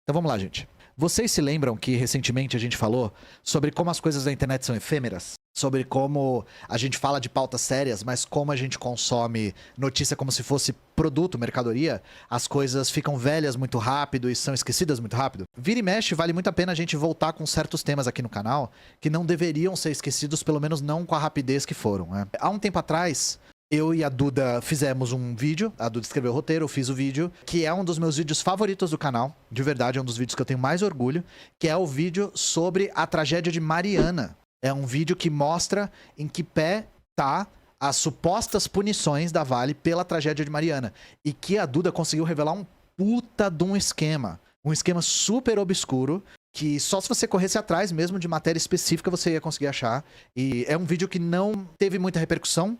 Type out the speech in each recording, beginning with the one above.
Então vamos lá, gente. Vocês se lembram que recentemente a gente falou sobre como as coisas da internet são efêmeras? Sobre como a gente fala de pautas sérias, mas como a gente consome notícia como se fosse produto, mercadoria, as coisas ficam velhas muito rápido e são esquecidas muito rápido? Vira e mexe, vale muito a pena a gente voltar com certos temas aqui no canal que não deveriam ser esquecidos, pelo menos não com a rapidez que foram, né? Há um tempo atrás, eu e a Duda fizemos um vídeo, a Duda escreveu o roteiro, eu fiz o vídeo, que é um dos meus vídeos favoritos do canal, de verdade, é um dos vídeos que eu tenho mais orgulho, que é o vídeo sobre a tragédia de Mariana. É um vídeo que mostra em que pé tá as supostas punições da Vale pela tragédia de Mariana. E que a Duda conseguiu revelar um puta de um esquema. Um esquema super obscuro, que só se você corresse atrás mesmo de matéria específica você ia conseguir achar. E é um vídeo que não teve muita repercussão,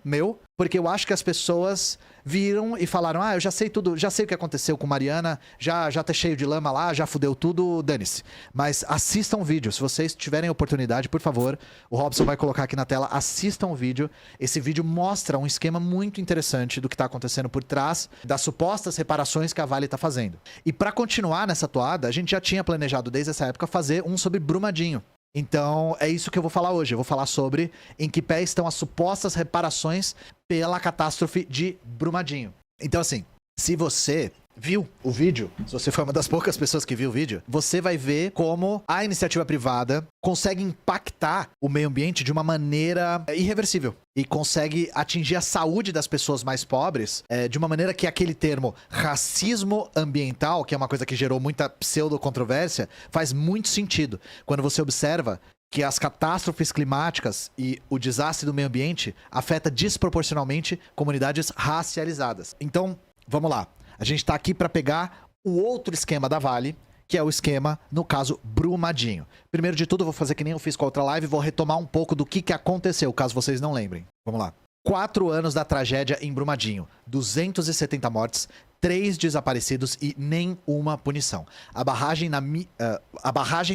porque eu acho que as pessoas viram e falaram: ah, eu já sei tudo, já sei o que aconteceu com Mariana, já tá cheio de lama lá, já fudeu tudo, dane-se. Mas assistam o vídeo, se vocês tiverem oportunidade, por favor, o Robson vai colocar aqui na tela, assistam o vídeo. Esse vídeo mostra um esquema muito interessante do que tá acontecendo por trás das supostas reparações que a Vale tá fazendo. E pra continuar nessa toada, a gente já tinha planejado desde essa época fazer um sobre Brumadinho. Então, é isso que eu vou falar hoje. Eu vou falar sobre em que pé estão as supostas reparações pela catástrofe de Brumadinho. Então, assim, se você viu o vídeo, se você foi uma das poucas pessoas que viu o vídeo, você vai ver como a iniciativa privada consegue impactar o meio ambiente de uma maneira irreversível. E consegue atingir a saúde das pessoas mais pobres de uma maneira que aquele termo racismo ambiental, que é uma coisa que gerou muita pseudo-controvérsia, faz muito sentido. Quando você observa que as catástrofes climáticas e o desastre do meio ambiente afeta desproporcionalmente comunidades racializadas. Então, vamos lá. A gente tá aqui para pegar o outro esquema da Vale, que é o esquema, no caso, Brumadinho. Primeiro de tudo, eu vou fazer que nem eu fiz com a outra live, vou retomar um pouco do que aconteceu, caso vocês não lembrem. Vamos lá. 4 anos da tragédia em Brumadinho, 270 mortes, 3 desaparecidos e nenhuma punição. A barragem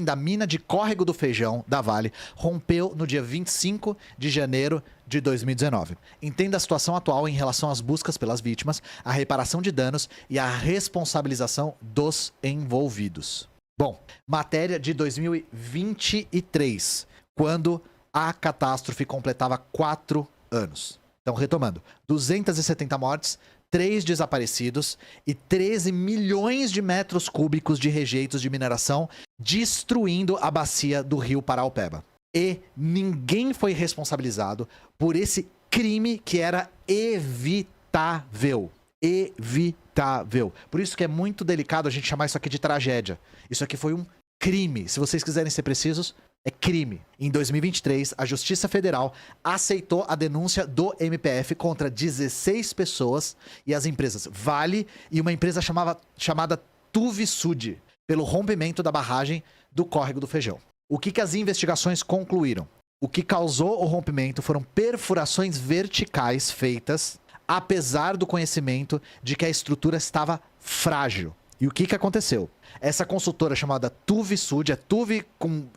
da mina de Córrego do Feijão, da Vale, rompeu no dia 25 de janeiro de 2019. Entenda a situação atual em relação às buscas pelas vítimas, a reparação de danos e a responsabilização dos envolvidos. Bom, matéria de 2023, quando a catástrofe completava 4 anos. Então, retomando, 270 mortes, 3 desaparecidos e 13 milhões de metros cúbicos de rejeitos de mineração destruindo a bacia do rio Paraopeba. E ninguém foi responsabilizado por esse crime que era evitável. Evitável. Por isso que é muito delicado a gente chamar isso aqui de tragédia. Isso aqui foi um crime. Se vocês quiserem ser precisos, é crime. Em 2023, a Justiça Federal aceitou a denúncia do MPF contra 16 pessoas e as empresas Vale e uma empresa chamada Tuvisud, pelo rompimento da barragem do Córrego do Feijão. O que as investigações concluíram? O que causou o rompimento foram perfurações verticais feitas, apesar do conhecimento de que a estrutura estava frágil. E o que aconteceu? Essa consultora chamada Tuvisud, é Tuvi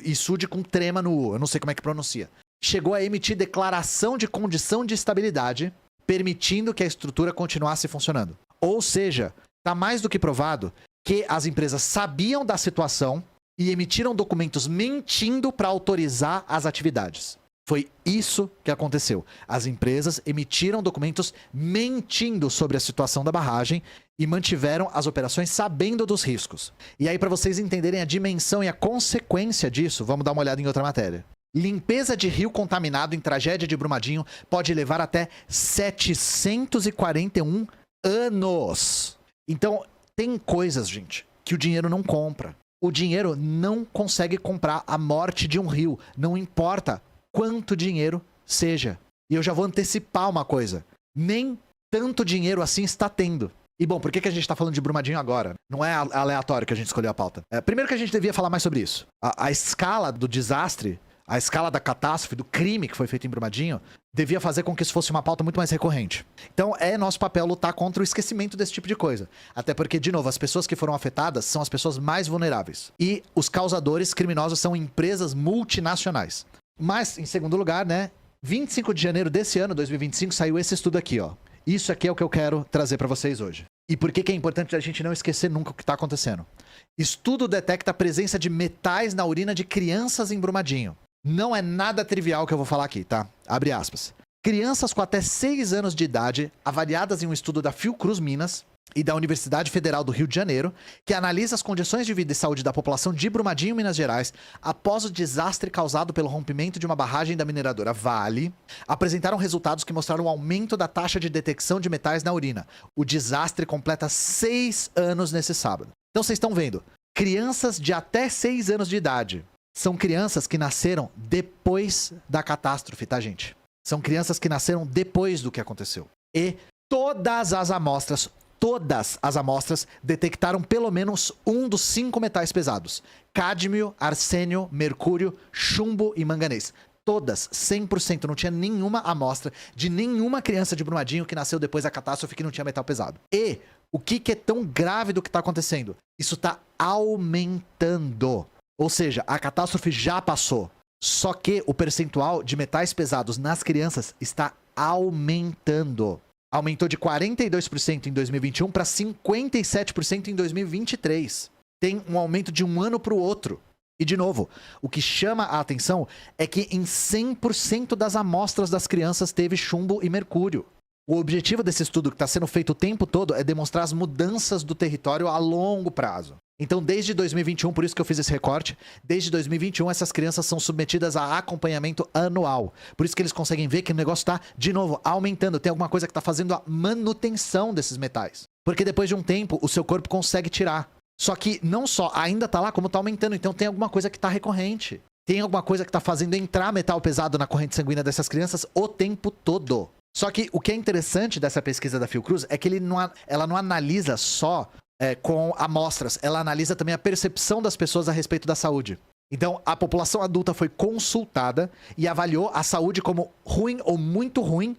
e Sud com trema no U, eu não sei como é que pronuncia, chegou a emitir declaração de condição de estabilidade, permitindo que a estrutura continuasse funcionando. Ou seja, está mais do que provado que as empresas sabiam da situação e emitiram documentos mentindo para autorizar as atividades. Foi isso que aconteceu. As empresas emitiram documentos mentindo sobre a situação da barragem e mantiveram as operações sabendo dos riscos. E aí, para vocês entenderem a dimensão e a consequência disso, vamos dar uma olhada em outra matéria. Limpeza de rio contaminado em tragédia de Brumadinho pode levar até 741 anos. Então, tem coisas, gente, que o dinheiro não compra. O dinheiro não consegue comprar a morte de um rio, não importa quanto dinheiro seja. E eu já vou antecipar uma coisa. Nem tanto dinheiro assim está tendo. E bom, por que a gente está falando de Brumadinho agora? Não é aleatório que a gente escolheu a pauta. Primeiro que a gente devia falar mais sobre isso. A escala do desastre, a escala da catástrofe, do crime que foi feito em Brumadinho, devia fazer com que isso fosse uma pauta muito mais recorrente. Então é nosso papel lutar contra o esquecimento desse tipo de coisa. Até porque, de novo, as pessoas que foram afetadas são as pessoas mais vulneráveis. E os causadores criminosos são empresas multinacionais. Mas, em segundo lugar, né, 25 de janeiro desse ano, 2025, saiu esse estudo aqui, ó. Isso aqui é o que eu quero trazer para vocês hoje. E por que é importante a gente não esquecer nunca o que está acontecendo? Estudo detecta a presença de metais na urina de crianças em Brumadinho. Não é nada trivial o que eu vou falar aqui, tá? Abre aspas. Crianças com até 6 anos de idade, avaliadas em um estudo da Fiocruz Minas e da Universidade Federal do Rio de Janeiro, que analisa as condições de vida e saúde da população de Brumadinho, Minas Gerais, após o desastre causado pelo rompimento de uma barragem da mineradora Vale, apresentaram resultados que mostraram um aumento da taxa de detecção de metais na urina. O desastre completa 6 anos nesse sábado. Então vocês estão vendo, crianças de até 6 anos de idade são crianças que nasceram depois da catástrofe, tá, gente? São crianças que nasceram depois do que aconteceu. E todas as amostras detectaram pelo menos um dos 5 metais pesados: cádmio, arsênio, mercúrio, chumbo e manganês. Todas, 100%, não tinha nenhuma amostra de nenhuma criança de Brumadinho que nasceu depois da catástrofe que não tinha metal pesado. E o que é tão grave do que está acontecendo? Isso está aumentando. Ou seja, a catástrofe já passou. Só que o percentual de metais pesados nas crianças está aumentando. Aumentou de 42% em 2021 para 57% em 2023. Tem um aumento de um ano para o outro. E, de novo, o que chama a atenção é que em 100% das amostras das crianças teve chumbo e mercúrio. O objetivo desse estudo, que está sendo feito o tempo todo, é demonstrar as mudanças do território a longo prazo. Então, desde 2021, por isso que eu fiz esse recorte, desde 2021 essas crianças são submetidas a acompanhamento anual. Por isso que eles conseguem ver que o negócio está, de novo, aumentando. Tem alguma coisa que está fazendo a manutenção desses metais. Porque depois de um tempo, o seu corpo consegue tirar. Só que não só ainda está lá, como está aumentando. Então tem alguma coisa que está recorrente. Tem alguma coisa que está fazendo entrar metal pesado na corrente sanguínea dessas crianças o tempo todo. Só que o que é interessante dessa pesquisa da Fiocruz é que ela não analisa só com amostras, ela analisa também a percepção das pessoas a respeito da saúde. Então, a população adulta foi consultada e avaliou a saúde como ruim ou muito ruim,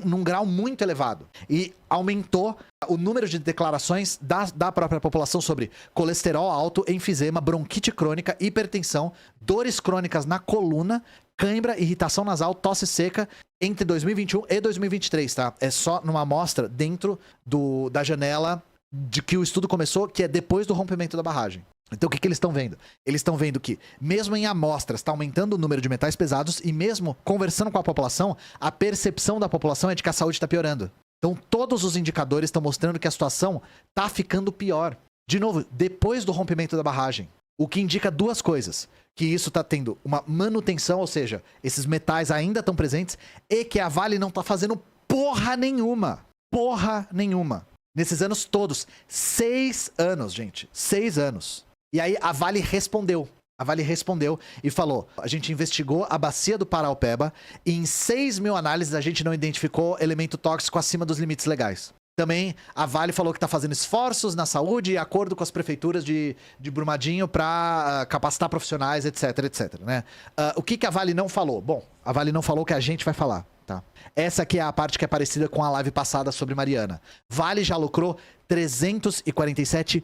num grau muito elevado. E aumentou o número de declarações da própria população sobre colesterol alto, enfisema, bronquite crônica, hipertensão, dores crônicas na coluna, cãibra, irritação nasal, tosse seca, entre 2021 e 2023, tá? É só numa amostra dentro da janela de que o estudo começou, que é depois do rompimento da barragem. Então o que eles estão vendo? Eles estão vendo que, mesmo em amostras, está aumentando o número de metais pesados e mesmo conversando com a população, a percepção da população é de que a saúde está piorando. Então todos os indicadores estão mostrando que a situação está ficando pior. De novo, depois do rompimento da barragem. O que indica duas coisas. Que isso está tendo uma manutenção, ou seja, esses metais ainda estão presentes, e que a Vale não está fazendo porra nenhuma. Porra nenhuma. Nesses anos todos. 6 anos, gente. 6 anos. E aí a Vale respondeu. A Vale respondeu e falou: a gente investigou a bacia do Paraopeba e em 6 mil análises a gente não identificou elemento tóxico acima dos limites legais. Também a Vale falou que está fazendo esforços na saúde e acordo com as prefeituras de Brumadinho para capacitar profissionais, etc, etc, né? O que a Vale não falou? Bom, a Vale não falou o que a gente vai falar, tá? Essa aqui é a parte que é parecida com a live passada sobre Mariana. Vale já lucrou 347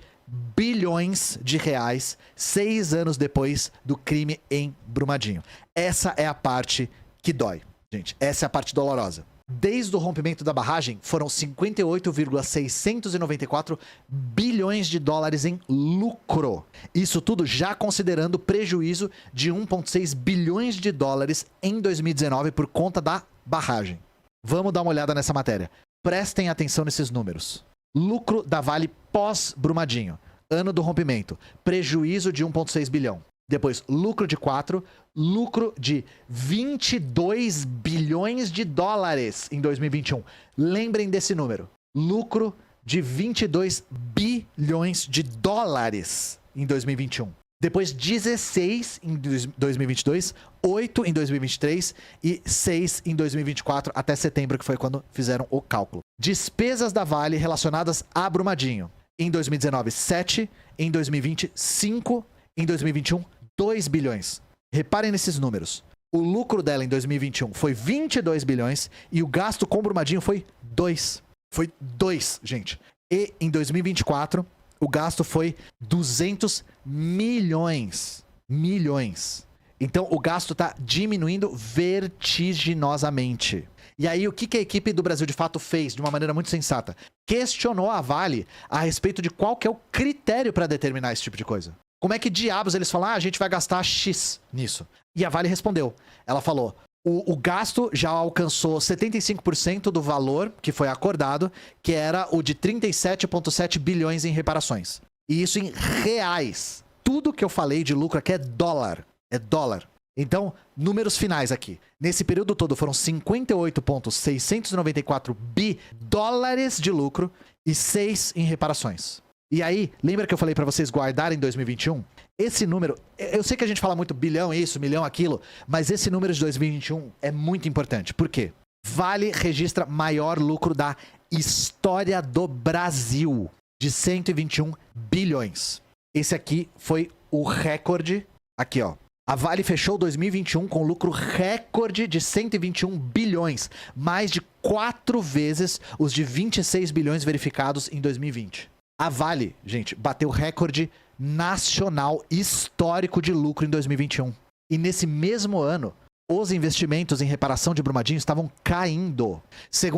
bilhões de reais 6 anos depois do crime em Brumadinho. Essa é a parte que dói, gente. Essa é a parte dolorosa. Desde o rompimento da barragem, foram 58,694 bilhões de dólares em lucro. Isso tudo já considerando prejuízo de 1,6 bilhões de dólares em 2019 por conta da barragem. Vamos dar uma olhada nessa matéria. Prestem atenção nesses números. Lucro da Vale pós-Brumadinho. Ano do rompimento. Prejuízo de 1,6 bilhão. Depois, lucro de 4, lucro de 22 bilhões de dólares em 2021. Lembrem desse número. Lucro de 22 bilhões de dólares em 2021. Depois, 16 em 2022, 8 em 2023 e 6 em 2024, até setembro, que foi quando fizeram o cálculo. Despesas da Vale relacionadas a Brumadinho. Em 2019, 7. Em 2020, 5. Em 2021, 2 bilhões. Reparem nesses números. O lucro dela em 2021 foi 22 bilhões e o gasto com Brumadinho foi 2. Foi 2, gente. E em 2024, o gasto foi 200 milhões. Milhões. Então, o gasto está diminuindo vertiginosamente. E aí, o que a equipe do Brasil de Fato fez de uma maneira muito sensata? Questionou a Vale a respeito de qual que é o critério para determinar esse tipo de coisa. Como é que diabos eles falam, a gente vai gastar X nisso? E a Vale respondeu. Ela falou, o gasto já alcançou 75% do valor que foi acordado, que era o de 37,7 bilhões em reparações. E isso em reais. Tudo que eu falei de lucro aqui é dólar. É dólar. Então, números finais aqui. Nesse período todo foram 58,694 bi dólares de lucro e 6 em reparações. E aí, lembra que eu falei para vocês guardarem em 2021? Esse número, eu sei que a gente fala muito bilhão isso, milhão aquilo, mas esse número de 2021 é muito importante. Por quê? Vale registra maior lucro da história do Brasil, de 121 bilhões. Esse aqui foi o recorde, aqui ó. A Vale fechou 2021 com lucro recorde de 121 bilhões, mais de 4 vezes os de 26 bilhões verificados em 2020. A Vale, gente, bateu recorde nacional histórico de lucro em 2021. E nesse mesmo ano, os investimentos em reparação de Brumadinho estavam caindo.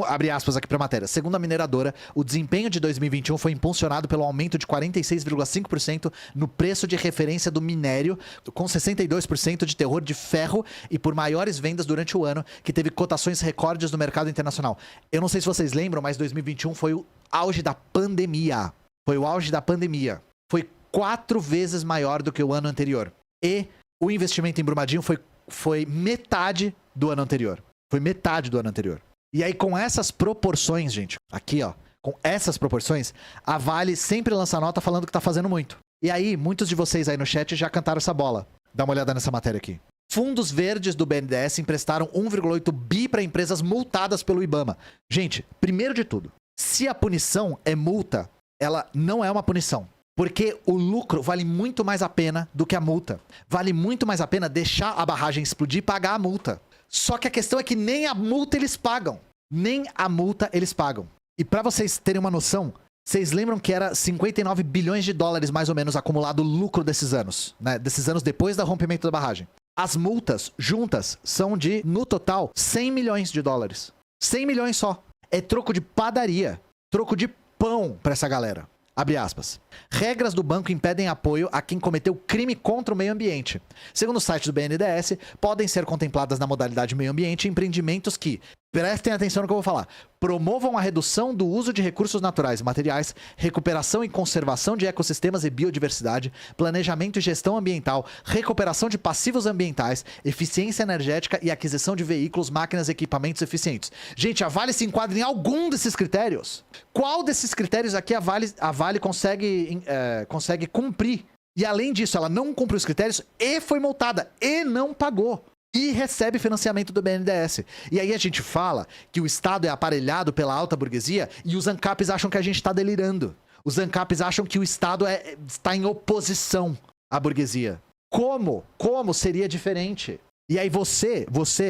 Abre aspas aqui para a matéria. Segundo a mineradora, o desempenho de 2021 foi impulsionado pelo aumento de 46,5% no preço de referência do minério, com 62% de teor de ferro e por maiores vendas durante o ano, que teve cotações recordes no mercado internacional. Eu não sei se vocês lembram, mas 2021 foi o auge da pandemia. Foi o auge da pandemia. Foi 4 vezes maior do que o ano anterior. E o investimento em Brumadinho foi metade do ano anterior. Foi metade do ano anterior. E aí, com essas proporções, gente, aqui, ó, com essas proporções, a Vale sempre lança nota falando que tá fazendo muito. E aí, muitos de vocês aí no chat já cantaram essa bola. Dá uma olhada nessa matéria aqui. Fundos verdes do BNDES emprestaram 1,8 bi para empresas multadas pelo IBAMA. Gente, primeiro de tudo, se a punição é multa, ela não é uma punição. Porque o lucro vale muito mais a pena do que a multa. Vale muito mais a pena deixar a barragem explodir e pagar a multa. Só que a questão é que nem a multa eles pagam. Nem a multa eles pagam. E para vocês terem uma noção, vocês lembram que era 59 bilhões de dólares mais ou menos acumulado lucro desses anos, né? Desses anos depois do rompimento da barragem. As multas juntas são de, no total, 100 milhões de dólares. 100 milhões só. É troco de padaria. Troco de pão para essa galera. Abre aspas. Regras do banco impedem apoio a quem cometeu crime contra o meio ambiente. Segundo o site do BNDES, podem ser contempladas na modalidade meio ambiente empreendimentos que, prestem atenção no que eu vou falar, promovam a redução do uso de recursos naturais e materiais, recuperação e conservação de ecossistemas e biodiversidade, planejamento e gestão ambiental, recuperação de passivos ambientais, eficiência energética e aquisição de veículos, máquinas e equipamentos eficientes. Gente, a Vale se enquadra em algum desses critérios? Qual desses critérios aqui a Vale consegue cumprir? E além disso, ela não cumpriu os critérios e foi multada e não pagou. E recebe financiamento do BNDES. E aí a gente fala que o Estado é aparelhado pela alta burguesia e os ANCAPs acham que a gente está delirando. Os ANCAPs acham que o Estado está em oposição à burguesia. Como? Como seria diferente? E aí você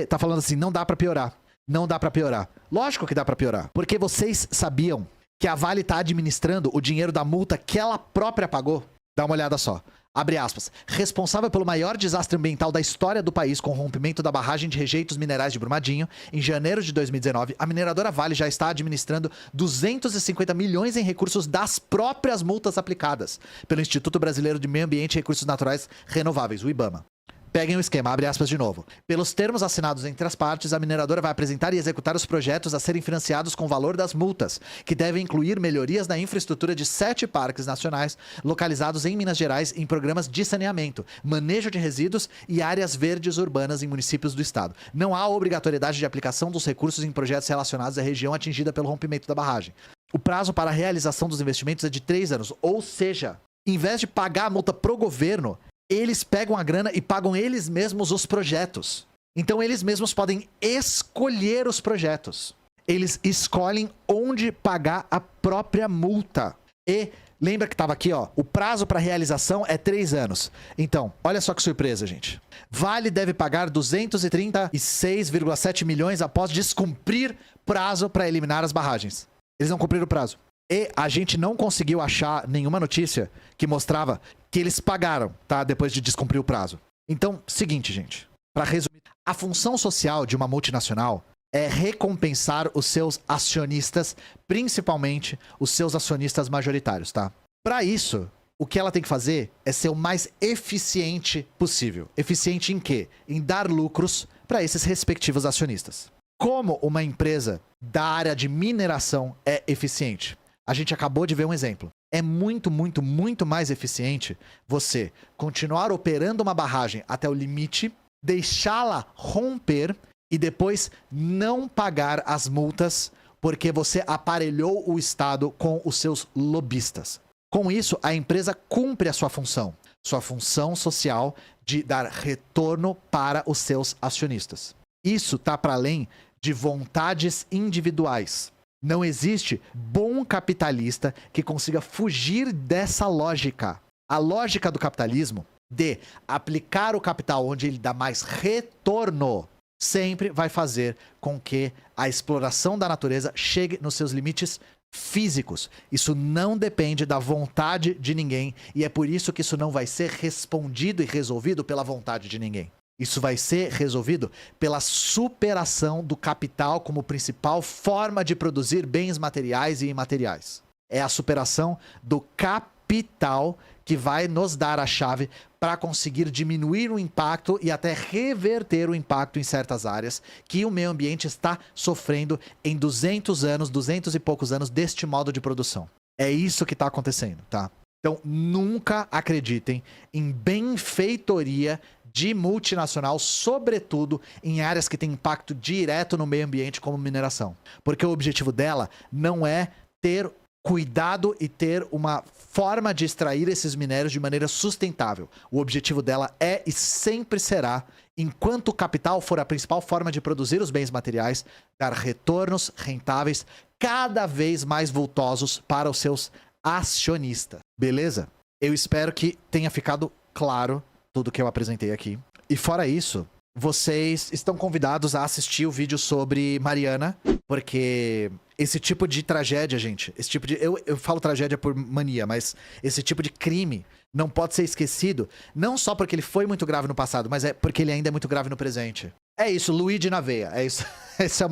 tá falando assim, não dá para piorar. Não dá para piorar. Lógico que dá para piorar. Porque vocês sabiam que a Vale está administrando o dinheiro da multa que ela própria pagou? Dá uma olhada só. Abre aspas. Responsável pelo maior desastre ambiental da história do país com o rompimento da barragem de rejeitos minerais de Brumadinho, em janeiro de 2019, a mineradora Vale já está administrando 250 milhões em recursos das próprias multas aplicadas pelo Instituto Brasileiro de Meio Ambiente e Recursos Naturais Renováveis, o IBAMA. Peguem o esquema, abre aspas de novo. Pelos termos assinados entre as partes, a mineradora vai apresentar e executar os projetos a serem financiados com o valor das multas, que devem incluir melhorias na infraestrutura de 7 parques nacionais localizados em Minas Gerais em programas de saneamento, manejo de resíduos e áreas verdes urbanas em municípios do estado. Não há obrigatoriedade de aplicação dos recursos em projetos relacionados à região atingida pelo rompimento da barragem. O prazo para a realização dos investimentos é de 3 anos, ou seja, em vez de pagar a multa pro governo, eles pegam a grana e pagam eles mesmos os projetos. Então eles mesmos podem escolher os projetos. Eles escolhem onde pagar a própria multa. E lembra que estava aqui, ó, o prazo para realização é 3 anos. Então, olha só que surpresa, gente. Vale deve pagar 236,7 milhões após descumprir prazo para eliminar as barragens. Eles não cumpriram o prazo. E a gente não conseguiu achar nenhuma notícia que mostrava que eles pagaram, tá? Depois de descumprir o prazo. Então, seguinte, gente. Para resumir, a função social de uma multinacional é recompensar os seus acionistas, principalmente os seus acionistas majoritários, tá? Para isso, o que ela tem que fazer é ser o mais eficiente possível. Eficiente em quê? Em dar lucros para esses respectivos acionistas. Como uma empresa da área de mineração é eficiente? A gente acabou de ver um exemplo. É muito, muito, muito mais eficiente você continuar operando uma barragem até o limite, deixá-la romper e depois não pagar as multas porque você aparelhou o Estado com os seus lobistas. Com isso, a empresa cumpre a sua função social de dar retorno para os seus acionistas. Isso está para além de vontades individuais. Não existe bom capitalista que consiga fugir dessa lógica. A lógica do capitalismo de aplicar o capital onde ele dá mais retorno sempre vai fazer com que a exploração da natureza chegue nos seus limites físicos. Isso não depende da vontade de ninguém e é por isso que isso não vai ser respondido e resolvido pela vontade de ninguém. Isso vai ser resolvido pela superação do capital como principal forma de produzir bens materiais e imateriais. É a superação do capital que vai nos dar a chave para conseguir diminuir o impacto e até reverter o impacto em certas áreas que o meio ambiente está sofrendo em 200 anos, 200 e poucos anos deste modo de produção. É isso que está acontecendo, tá? Então, nunca acreditem em benfeitoria de multinacional, sobretudo em áreas que têm impacto direto no meio ambiente, como mineração. Porque o objetivo dela não é ter cuidado e ter uma forma de extrair esses minérios de maneira sustentável. O objetivo dela é e sempre será, enquanto o capital for a principal forma de produzir os bens materiais, dar retornos rentáveis cada vez mais vultosos para os seus acionistas. Beleza? Eu espero que tenha ficado claro tudo que eu apresentei aqui. E fora isso, vocês estão convidados a assistir o vídeo sobre Mariana, porque esse tipo de tragédia, gente, esse tipo de... Eu falo tragédia por mania, mas esse tipo de crime não pode ser esquecido, não só porque ele foi muito grave no passado, mas é porque ele ainda é muito grave no presente. É isso, Luigi na veia. É isso. Esse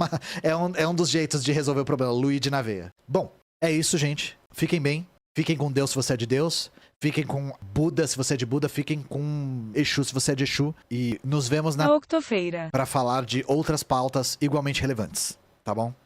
é um dos jeitos de resolver o problema, Luigi na veia. Bom, é isso, gente. Fiquem bem. Fiquem com Deus se você é de Deus. Fiquem com Buda se você é de Buda. Fiquem com Exu se você é de Exu. E nos vemos na Octofeira para falar de outras pautas igualmente relevantes. Tá bom?